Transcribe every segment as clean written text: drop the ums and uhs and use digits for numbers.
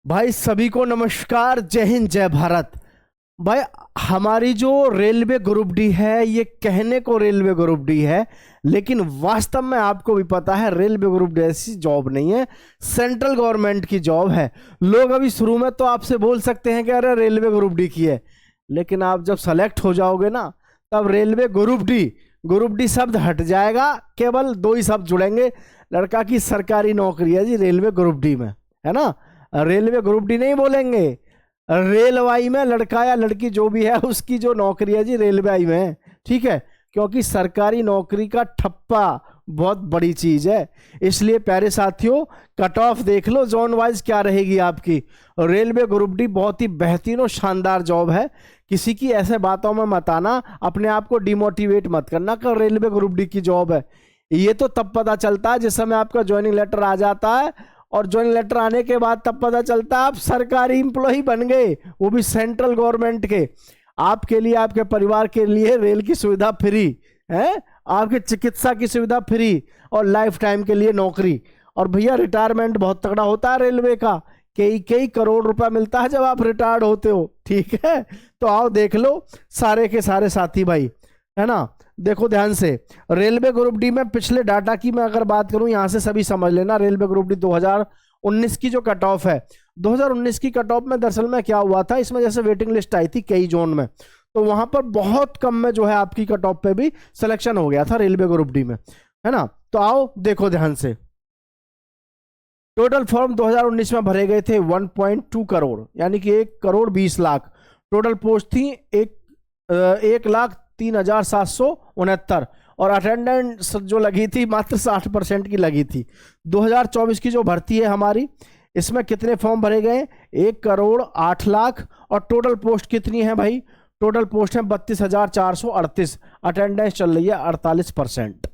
भाई सभी को नमस्कार, जय हिंद, जय भारत। भाई हमारी जो रेलवे ग्रुप डी है, ये कहने को रेलवे ग्रुप डी है, लेकिन वास्तव में आपको भी पता है रेलवे ग्रुप डी ऐसी जॉब नहीं है, सेंट्रल गवर्नमेंट की जॉब है। लोग अभी शुरू में तो आपसे बोल सकते हैं कि अरे रेलवे ग्रुप डी की है, लेकिन आप जब सेलेक्ट हो जाओगे ना, तब रेलवे ग्रुप डी शब्द हट जाएगा, केवल दो ही शब्द जुड़ेंगे। लड़का की सरकारी नौकरी है जी रेलवे ग्रुप डी में, है ना। रेलवे ग्रुप डी नहीं बोलेंगे, रेलवाई में लड़का या लड़की जो भी है उसकी जो नौकरी है जी रेलवाई में, ठीक है। क्योंकि सरकारी नौकरी का ठप्पा बहुत बड़ी चीज है। इसलिए प्यारे साथियों, कट ऑफ देख लो जोन वाइज क्या रहेगी आपकी। रेलवे ग्रुप डी बहुत ही बेहतरीन और शानदार जॉब है। किसी की ऐसे बातों में मत आना, अपने आप को डिमोटिवेट मत करना कि रेलवे ग्रुप डी की जॉब है। ये तो तब पता चलता है जिस समय आपका ज्वाइनिंग लेटर आ जाता है, और ज्वाइनिंग लेटर आने के बाद तब पता चलता है आप सरकारी इंप्लॉय बन गए, वो भी सेंट्रल गवर्नमेंट के। आपके लिए, आपके परिवार के लिए रेल की सुविधा फ्री है, आपके चिकित्सा की सुविधा फ्री, और लाइफ टाइम के लिए नौकरी। और भैया रिटायरमेंट बहुत तगड़ा होता है रेलवे का, कई कई करोड़ रुपया मिलता है जब आप रिटायर्ड होते हो, ठीक है। तो आओ देख लो सारे के सारे साथी भाई, है ना। देखो ध्यान से, रेलवे ग्रुप डी में पिछले डाटा की मैं अगर बात करूं, यहां से सभी समझ लेना। रेलवे ग्रुप डी 2019 की जो कट ऑफ है, 2019 की कट ऑफ में दरअसल में क्या हुआ था, इसमें जैसे वेटिंग लिस्ट आई थी कई जोन में, तो वहां पर बहुत कम में जो है आपकी कट ऑफ पे भी सिलेक्शन हो गया था रेलवे ग्रुप डी में, है ना। तो आओ देखो ध्यान से, टोटल फॉर्म 2019 में भरे गए थे 1.2 करोड़, यानी कि 1,20,00,000। टोटल पोस्ट थी 1,03,769, और अटेंडेंस जो लगी थी मात्र 60% की लगी थी। 2024 की जो भर्ती है हमारी, इसमें कितने फॉर्म भरे गए, 1,08,00,000, और टोटल पोस्ट कितनी है भाई, टोटल पोस्ट है 32,438। अटेंडेंस चल रही है 48%।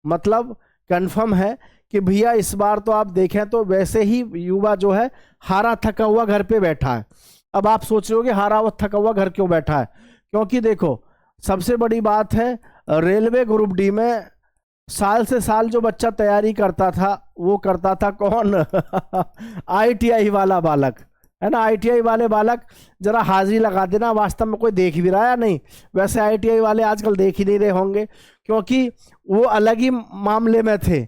मतलब कंफर्म है कि भैया इस बार तो आप देखें तो वैसे ही युवा जो है हारा थका हुआ घर पे बैठा है। अब आप सोच रहे हो कि हारा हुआ थका हुआ घर क्यों बैठा है, क्योंकि देखो सबसे बड़ी बात है, रेलवे ग्रुप डी में साल से साल जो बच्चा तैयारी करता था वो करता था कौन आईटीआई वाला बालक, है ना। आईटीआई वाले बालक जरा हाजिरी लगा देना, वास्तव में कोई देख भी रहा है नहीं। वैसे आईटीआई वाले आजकल देख ही नहीं रहे होंगे, क्योंकि वो अलग ही मामले में थे।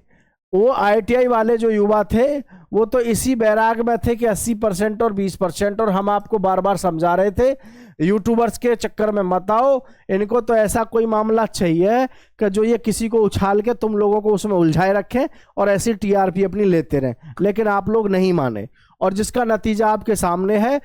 वो आईटीआई वाले जो युवा थे वो तो इसी बैराग में थे कि 80% और 20%, और हम आपको बार बार समझा रहे थे यूट्यूबर्स के चक्कर में मत आओ, इनको तो ऐसा कोई मामला चाहिए कि जो ये किसी को उछाल के तुम लोगों को उसमें उलझाए रखें और ऐसी टीआरपी अपनी लेते रहें। लेकिन आप लोग नहीं माने, और जिसका नतीजा आपके सामने है।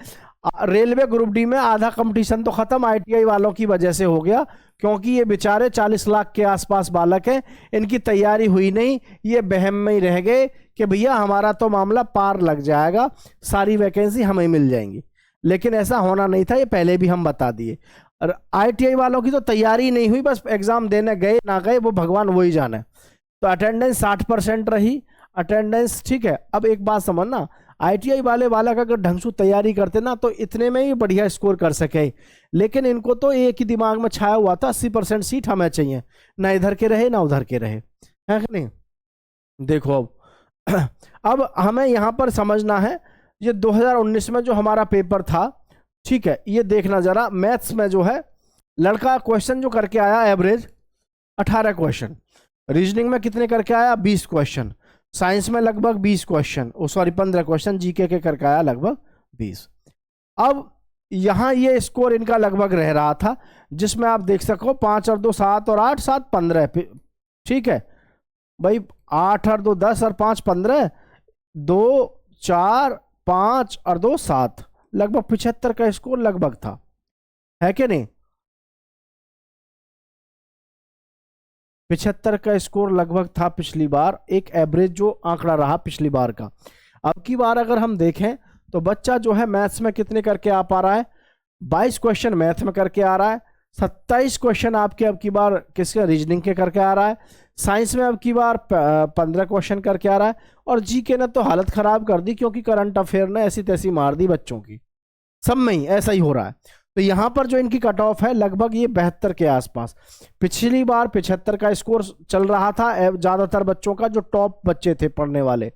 रेलवे ग्रुप डी में आधा कंपटीशन तो खत्म आईटीआई वालों की वजह से हो गया, क्योंकि ये बेचारे 40 लाख के आसपास बालक हैं, इनकी तैयारी हुई नहीं, ये बहम में ही रह गए कि भैया हमारा तो मामला पार लग जाएगा, सारी वैकेंसी हमें मिल जाएंगी। लेकिन ऐसा होना नहीं था, ये पहले भी हम बता दिए। और आईटीआई वालों की तो तैयारी नहीं हुई, बस एग्जाम देने गए ना गए वो भगवान वही जाने। तो अटेंडेंस 60% रही अटेंडेंस, ठीक है। अब एक बात समझना, आईटीआई वाले बालक अगर ढंग से तैयारी करते ना तो इतने में ही बढ़िया स्कोर कर सके, लेकिन इनको तो एक ही दिमाग में छाया हुआ था 80% सीट हमें चाहिए, ना इधर के रहे ना उधर के रहे, है कि नहीं। देखो अब हमें यहां पर समझना है, ये 2019 में जो हमारा पेपर था, ठीक है, ये देखना जरा। मैथ्स में जो है लड़का क्वेश्चन जो करके आया एवरेज 18 क्वेश्चन, रीजनिंग में कितने करके आया 20 क्वेश्चन, साइंस में लगभग 20 क्वेश्चन, सॉरी 15 क्वेश्चन, जीके के करके आया लगभग 20। अब यहां ये स्कोर इनका लगभग रह रहा था, जिसमें आप देख सको 5 और 2 7 और 8 7 15, ठीक है भाई। 8 और 2 10 और 5 15, 2 4 5 और 2 7, लगभग 75 का स्कोर लगभग था, है कि नहीं। 75 का स्कोर लगभग था पिछली बार, एक एवरेज जो आंकड़ा रहा पिछली बार का। अब की बार अगर हम देखें तो बच्चा जो है मैथ्स में कितने करके आ पा रहा है, 22 क्वेश्चन मैथ में करके आ रहा है, 27 क्वेश्चन आपके अब की बार किसके रीजनिंग के करके आ रहा है, साइंस में अब की बार 15 क्वेश्चन करके आ रहा है, और जीके ने तो हालत खराब कर दी, क्योंकि करंट अफेयर ने ऐसी तैसी मार दी बच्चों की, सब में ही ऐसा ही हो रहा है। तो यहां पर जो इनकी कट ऑफ है लगभग ये 72 के आसपास। पिछली बार 75 का स्कोर चल रहा था ज्यादातर बच्चों का, जो टॉप बच्चे थे पढ़ने वाले,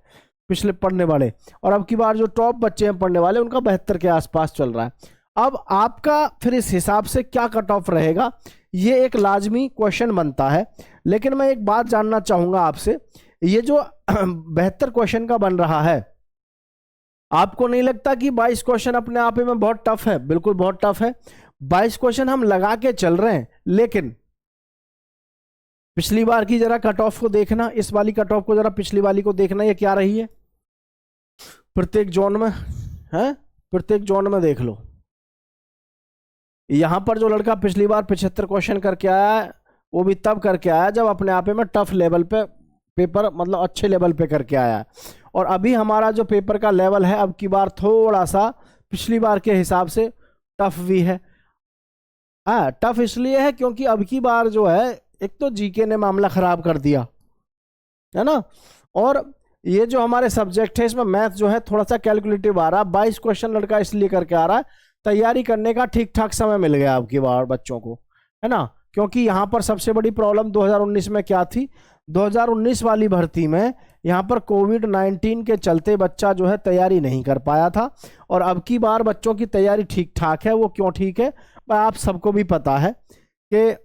पिछले पढ़ने वाले, और अब की बार जो टॉप बच्चे हैं पढ़ने वाले उनका 72 के आसपास चल रहा है। अब आपका फिर इस हिसाब से क्या कट ऑफ रहेगा, ये एक लाजमी क्वेश्चन बनता है। लेकिन मैं एक बात जानना चाहूंगा आपसे, ये जो 72 क्वेश्चन का बन रहा है, आपको नहीं लगता कि 22 क्वेश्चन अपने आप में बहुत टफ है? बिल्कुल बहुत टफ है। 22 क्वेश्चन हम लगा के चल रहे हैं, लेकिन पिछली बार की जरा कट ऑफ को देखना, इस वाली कट ऑफ को जरा पिछली वाली को देखना, ये क्या रही है प्रत्येक जोन में, है प्रत्येक जोन में देख लो। यहां पर जो लड़का पिछली बार 75 क्वेश्चन करके आया है, वो भी तब करके आया जब अपने आप में टफ लेवल पे पेपर, मतलब अच्छे लेवल पे करके आया है। और अभी हमारा जो पेपर का लेवल है अब की बार थोड़ा सा पिछली बार के हिसाब से टफ भी है। हाँ, टफ इसलिए है क्योंकि अब की बार जो है, एक तो जीके ने मामला खराब कर दिया है ना, और ये जो हमारे सब्जेक्ट है इसमें मैथ जो है थोड़ा सा कैलकुलेटिव आ रहा है। 22 क्वेश्चन लड़का इसलिए करके आ रहा है, तैयारी करने का ठीक ठाक समय मिल गया अब की बार बच्चों को, है ना। क्योंकि यहाँ पर सबसे बड़ी प्रॉब्लम 2019 में क्या थी, 2019 वाली भर्ती में यहाँ पर कोविड-19 के चलते बच्चा जो है तैयारी नहीं कर पाया था, और अब की बार बच्चों की तैयारी ठीक ठाक है। वो क्यों ठीक है, आप सबको भी पता है कि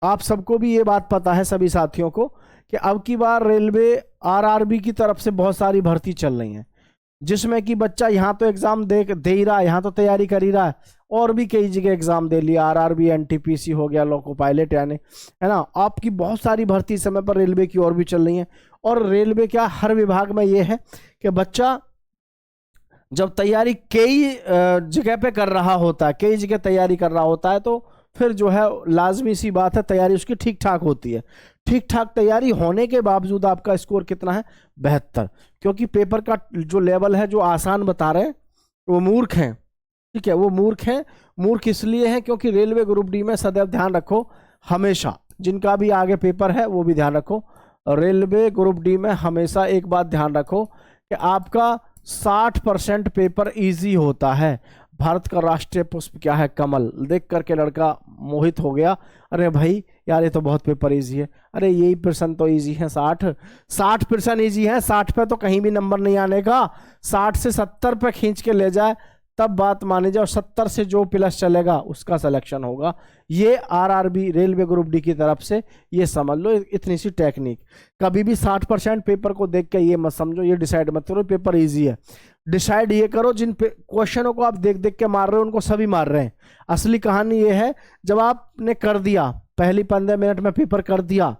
आप सबको भी ये बात पता है, सभी साथियों को, कि अब की बार रेलवे आरआरबी की तरफ से बहुत सारी भर्ती चल रही है, जिसमें कि बच्चा यहाँ तो एग्जाम दे ही रहा है, यहाँ तो तैयारी कर ही रहा है, और भी कई जगह एग्जाम दे लिया, आरआरबी, एनटीपीसी हो गया, लोको पायलट, यानी है ना। आपकी बहुत सारी भर्ती समय पर रेलवे की और भी चल रही है। और रेलवे क्या, हर विभाग में ये है कि बच्चा जब तैयारी कई जगह पे कर रहा होता है, कई जगह तैयारी कर रहा होता है, तो फिर जो है लाजमी सी बात है तैयारी उसकी ठीक ठाक होती है। ठीक ठाक तैयारी होने के बावजूद आपका स्कोर कितना है, 72। क्योंकि पेपर का जो लेवल है, जो आसान बता रहे हैं वो मूर्ख हैं, ठीक है, वो मूर्ख हैं। मूर्ख इसलिए हैं क्योंकि रेलवे ग्रुप डी में सदैव ध्यान रखो, हमेशा जिनका भी आगे पेपर है वो भी ध्यान रखो, रेलवे ग्रुप डी में हमेशा एक बात ध्यान रखो कि आपका 60% पेपर इजी होता है। भारत का राष्ट्रीय पुष्प क्या है, कमल, देख करके लड़का मोहित हो गया। अरे भाई यार ये तो बहुत पेपर इजी है, अरे यही प्रश्न तो इजी है, 60% इजी है, 60 पे तो कहीं भी नंबर नहीं आने का, 60 से 70 पे खींच के ले जाए तब बात मानी जाए, और 70 से जो प्लस चलेगा उसका सिलेक्शन होगा। ये आरआरबी रेलवे ग्रुप डी की तरफ से ये समझ लो, इतनी सी टेक्निक। कभी भी 60% पेपर को देख के ये मत समझो, ये डिसाइड मत करो पेपर इजी है। डिसाइड ये करो जिन क्वेश्चनों को आप देख देख के मार रहे हो उनको सभी मार रहे हैं। असली कहानी ये है, जब आपने कर दिया, पहली 15 मिनट में पेपर कर दिया,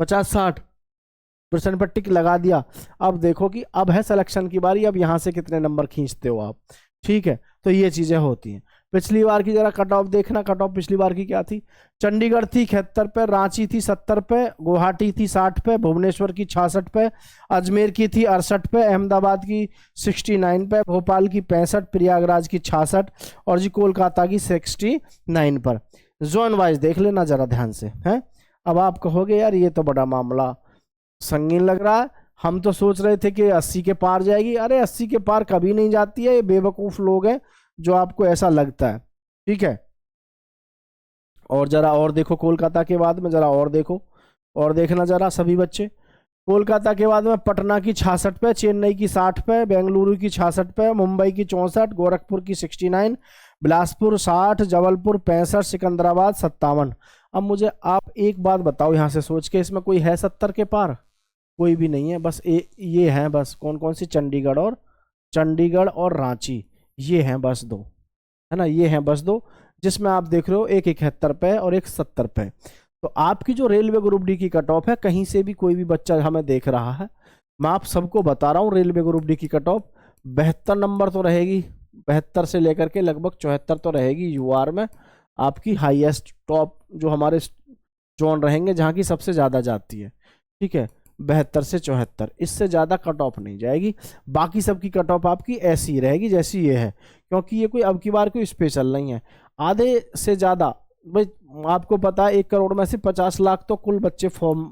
50-60% पर टिक लगा दिया, अब देखो कि अब है सिलेक्शन की बारी, अब यहां से कितने नंबर खींचते हो आप, ठीक है। तो ये चीजें होती हैं। पिछली बार की जरा कट ऑफ देखना, कट ऑफ पिछली बार की क्या थी। चंडीगढ़ थी 71 पे, रांची थी 70 पे, गुवाहाटी थी 60 पे, भुवनेश्वर की 66 पे, अजमेर की थी 68 पे, अहमदाबाद की 69 पे, भोपाल की 65, प्रयागराज की 66 और जी कोलकाता की 69 पर। जोन वाइज देख लेना जरा ध्यान से, है। अब आप कहोगे यार ये तो बड़ा मामला संगीन लग रहा है, हम तो सोच रहे थे कि 80 के पार जाएगी। अरे 80 के पार कभी नहीं जाती है, ये बेवकूफ लोग हैं जो आपको ऐसा लगता है, ठीक है। और जरा और देखो, कोलकाता के बाद में जरा और देखो, और देखना जरा सभी बच्चे, कोलकाता के बाद में पटना की 66 पे, चेन्नई की 60 पे, बेंगलुरु की 66 पे, मुंबई की 64, गोरखपुर की 69, बिलासपुर 60, जबलपुर 65, सिकंदराबाद 57। अब मुझे आप एक बात बताओ यहाँ से सोच के, इसमें कोई है 70 के पार? कोई भी नहीं है, बस ये हैं बस, कौन कौन सी, चंडीगढ़ और रांची, ये हैं बस दो, है ना, ये हैं बस दो, जिसमें आप देख रहे हो एक 71 पे और एक 70 पे। तो आपकी जो रेलवे ग्रुप डी की कट ऑफ है, कहीं से भी कोई भी बच्चा हमें देख रहा है, मैं आप सबको बता रहा हूँ, रेलवे ग्रुप डी की कट ऑफ 72 नंबर तो रहेगी, 72 से लेकर के लगभग 74 तो रहेगी। यूआर में आपकी हाईएस्ट टॉप जो हमारे जोन रहेंगे जहाँ की सबसे ज़्यादा जाती है, ठीक है, 72 से 74, इससे ज़्यादा कट ऑफ नहीं जाएगी। बाकी सबकी कट ऑफ आपकी ऐसी ही रहेगी जैसी ये है, क्योंकि ये कोई अब की बार कोई स्पेशल नहीं है। आधे से ज़्यादा, भाई आपको पता है 1 करोड़ में से 50 लाख तो कुल बच्चे फॉर्म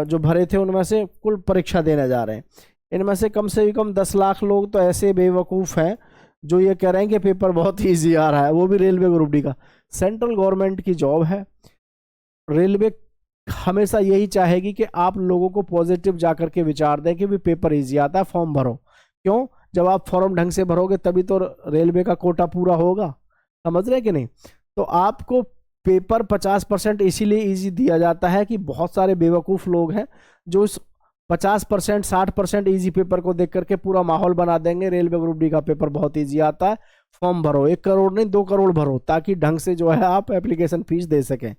जो भरे थे उनमें से कुल परीक्षा देने जा रहे हैं। इनमें से कम 10 लाख लोग तो ऐसे बेवकूफ़ हैं जो ये कह रहे हैं कि पेपर बहुत ईजी आ रहा है, वो भी रेलवे ग्रुप डी का। सेंट्रल गवर्नमेंट की जॉब है, रेलवे हमेशा यही चाहेगी कि आप लोगों को पॉजिटिव जाकर के विचार दें कि भी पेपर इजी आता है, फॉर्म भरो। क्यों? जब आप फॉर्म ढंग से भरोगे तभी तो रेलवे का कोटा पूरा होगा। समझ रहे कि नहीं? तो आपको पेपर 50% इसीलिए इजी दिया जाता है कि बहुत सारे बेवकूफ लोग हैं जो इस 50% 60% इजी पेपर को देख करके पूरा माहौल बना देंगे रेलवे ग्रुप डी का पेपर बहुत इजी आता है, फॉर्म भरो। 1 करोड़ नहीं 2 करोड़ भरो, ताकि ढंग से जो है आप एप्लीकेशन फीस दे सकें।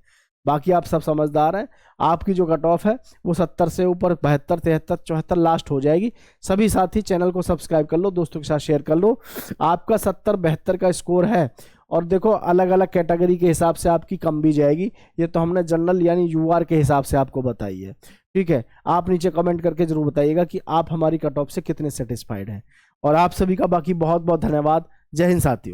बाकी आप सब समझदार हैं। आपकी जो कट ऑफ है वो 70 से ऊपर 72 73 74 लास्ट हो जाएगी। सभी साथी चैनल को सब्सक्राइब कर लो, दोस्तों के साथ शेयर कर लो। आपका 70 72 का स्कोर है, और देखो अलग अलग कैटेगरी के हिसाब से आपकी कम भी जाएगी। ये तो हमने जनरल यानी यूआर के हिसाब से आपको बताई है। ठीक है, आप नीचे कमेंट करके जरूर बताइएगा कि आप हमारी कट ऑफ से कितने सेटिस्फाइड हैं। और आप सभी का बाकी बहुत बहुत धन्यवाद। जय हिंद साथियों।